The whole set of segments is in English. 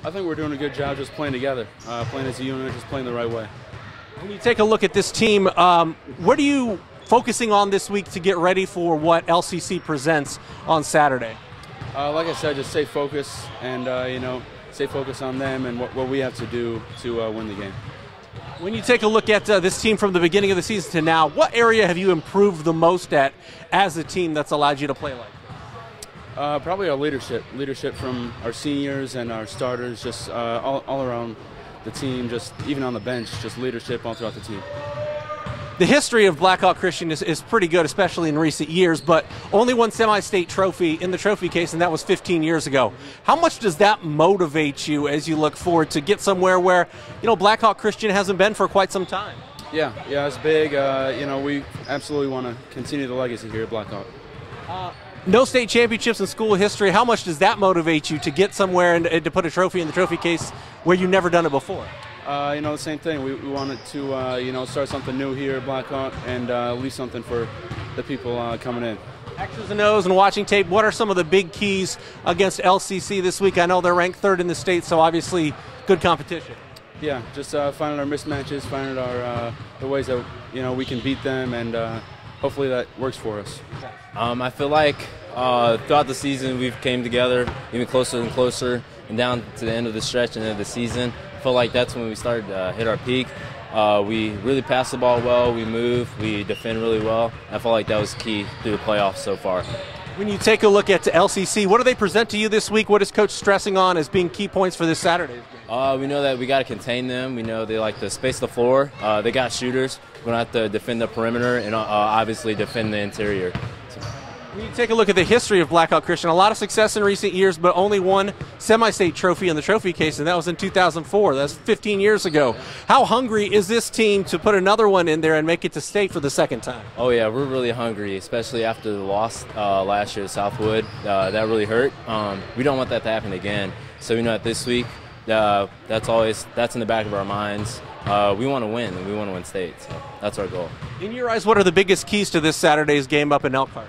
I think we're doing a good job just playing together, playing as a unit, just playing the right way. When you take a look at this team, what are you focusing on this week to get ready for what LCC presents on Saturday? Like I said, just stay focused and, stay focused on them and what we have to do to win the game. When you take a look at this team from the beginning of the season to now, what area have you improved the most at as a team that's allowed you to play like this? Probably our leadership from our seniors and our starters, just all around the team, just even on the bench, just leadership all throughout the team. The history of Blackhawk Christian is pretty good, especially in recent years, but only one semi-state trophy in the trophy case, and that was 15 years ago. How much does that motivate you as you look forward to get somewhere where, Blackhawk Christian hasn't been for quite some time? Yeah, it's big. We absolutely want to continue the legacy here at Blackhawk. No state championships in school history. How much does that motivate you to get somewhere and to put a trophy in the trophy case where you've never done it before? The same thing. We wanted to, start something new here at Blackhawk and leave something for the people coming in. X's and O's and watching tape, what are some of the big keys against LCC this week? I know they're ranked third in the state, so obviously good competition. Yeah, just finding our mismatches, finding our the ways that we can beat them, and hopefully that works for us. I feel like throughout the season we've came together even closer and closer, and down to the end of the stretch and end of the season, I feel like that's when we started to hit our peak. We really pass the ball well, we move, we defend really well. I feel like that was key through the playoffs so far. When you take a look at LCC, what do they present to you this week? What is Coach stressing on as being key points for this Saturday's game? We know that we got to contain them. We know they like to space the floor. They got shooters. We're going to have to defend the perimeter and obviously defend the interior. When you take a look at the history of Blackhawk Christian, a lot of success in recent years, but only one semi-state trophy in the trophy case, and that was in 2004. That's 15 years ago. How hungry is this team to put another one in there and make it to state for the second time? Oh, yeah, we're really hungry, especially after the loss last year at Southwood. That really hurt. We don't want that to happen again. So we know that this week, that's in the back of our minds. We want to win, and we want to win state. So that's our goal. In your eyes, what are the biggest keys to this Saturday's game up in Elkhart?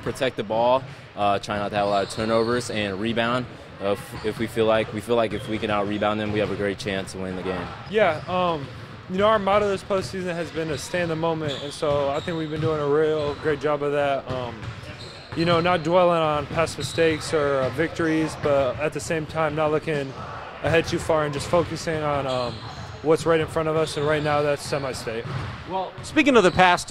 Protect the ball, try not to have a lot of turnovers, and rebound. If we feel like if we can out-rebound them, we have a great chance to win the game. Yeah, our motto this postseason has been to stay in the moment, and so I think we've been doing a real great job of that. Not dwelling on past mistakes or victories, but at the same time not looking ahead too far and just focusing on what's right in front of us, and right now that's semi-state. Well, speaking of the past,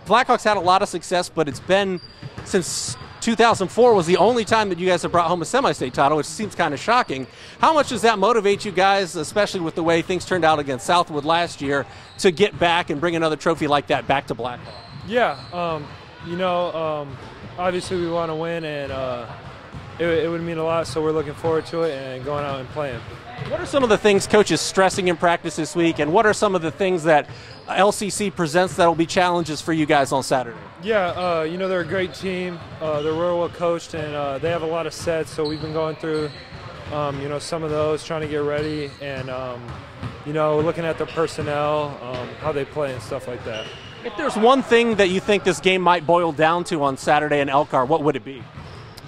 Blackhawks had a lot of success, but it's been since 2004 was the only time that you guys have brought home a semi-state title, which seems kind of shocking. How much does that motivate you guys, especially with the way things turned out against Southwood last year, to get back and bring another trophy like that back to Blackhawk? Yeah, obviously we want to win, and it would mean a lot, so we're looking forward to it and going out and playing. What are some of the things Coach is stressing in practice this week, and what are some of the things that LCC presents that will be challenges for you guys on Saturday? Yeah, they're a great team. They're real well coached, and they have a lot of sets, so we've been going through, some of those, trying to get ready, and, looking at their personnel, how they play and stuff like that. If there's one thing that you think this game might boil down to on Saturday in Elkhart, what would it be?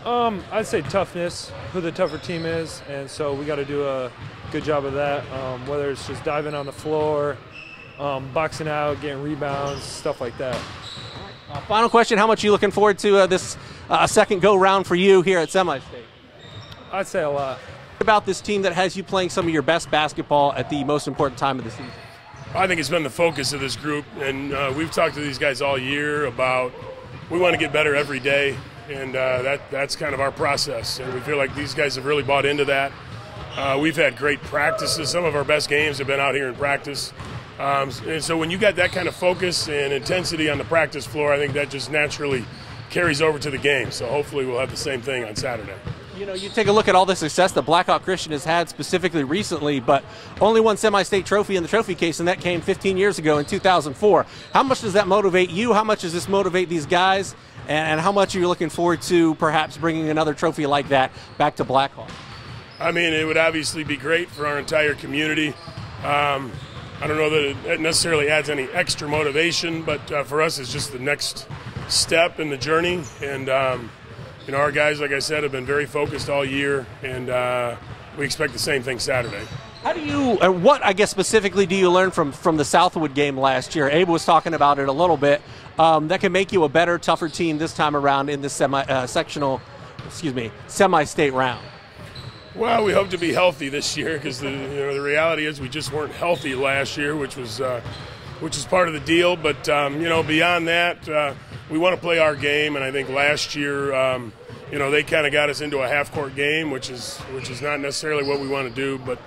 I'd say toughness, who the tougher team is, and so we got to do a good job of that, whether it's just diving on the floor, boxing out, getting rebounds, stuff like that. Final question, how much are you looking forward to this second go-round for you here at Semi-State? I'd say a lot. What about this team that has you playing some of your best basketball at the most important time of the season? I think it's been the focus of this group, and we've talked to these guys all year about we want to get better every day. And that's kind of our process, and we feel like these guys have really bought into that. We've had great practices. Some of our best games have been out here in practice. And so when you got that kind of focus and intensity on the practice floor, I think that just naturally carries over to the game. So hopefully we'll have the same thing on Saturday. You take a look at all the success that Blackhawk Christian has had specifically recently, but only one semi-state trophy in the trophy case, and that came 15 years ago in 2004. How much does that motivate you? How much does this motivate these guys? And how much are you looking forward to perhaps bringing another trophy like that back to Blackhawk? I mean, it would obviously be great for our entire community. I don't know that it necessarily adds any extra motivation, but for us it's just the next step in the journey. And our guys, like I said, have been very focused all year, and we expect the same thing Saturday. How do you, what I guess specifically do you learn from the Southwood game last year? Abe was talking about it a little bit. That can make you a better, tougher team this time around in the semi-state round. Well, we hope to be healthy this year because the reality is we just weren't healthy last year, which is part of the deal. But beyond that, we want to play our game, and I think last year, they kind of got us into a half-court game, which is not necessarily what we want to do. But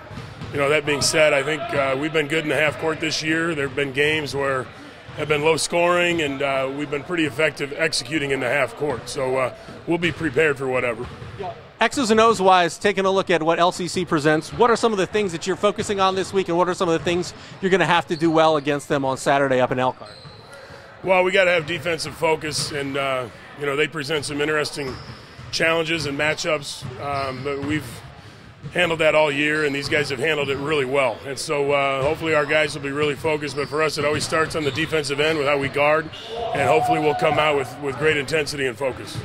that being said, I think we've been good in the half court this year. There have been games where have been low scoring, and we've been pretty effective executing in the half court. So we'll be prepared for whatever. X's and O's wise, taking a look at what LCC presents, what are some of the things that you're focusing on this week, and what are some of the things you're going to have to do well against them on Saturday up in Elkhart? Well, we got to have defensive focus, and they present some interesting challenges and matchups, but we've handled that all year, and these guys have handled it really well. And so hopefully our guys will be really focused, but for us it always starts on the defensive end with how we guard, and hopefully we'll come out with great intensity and focus.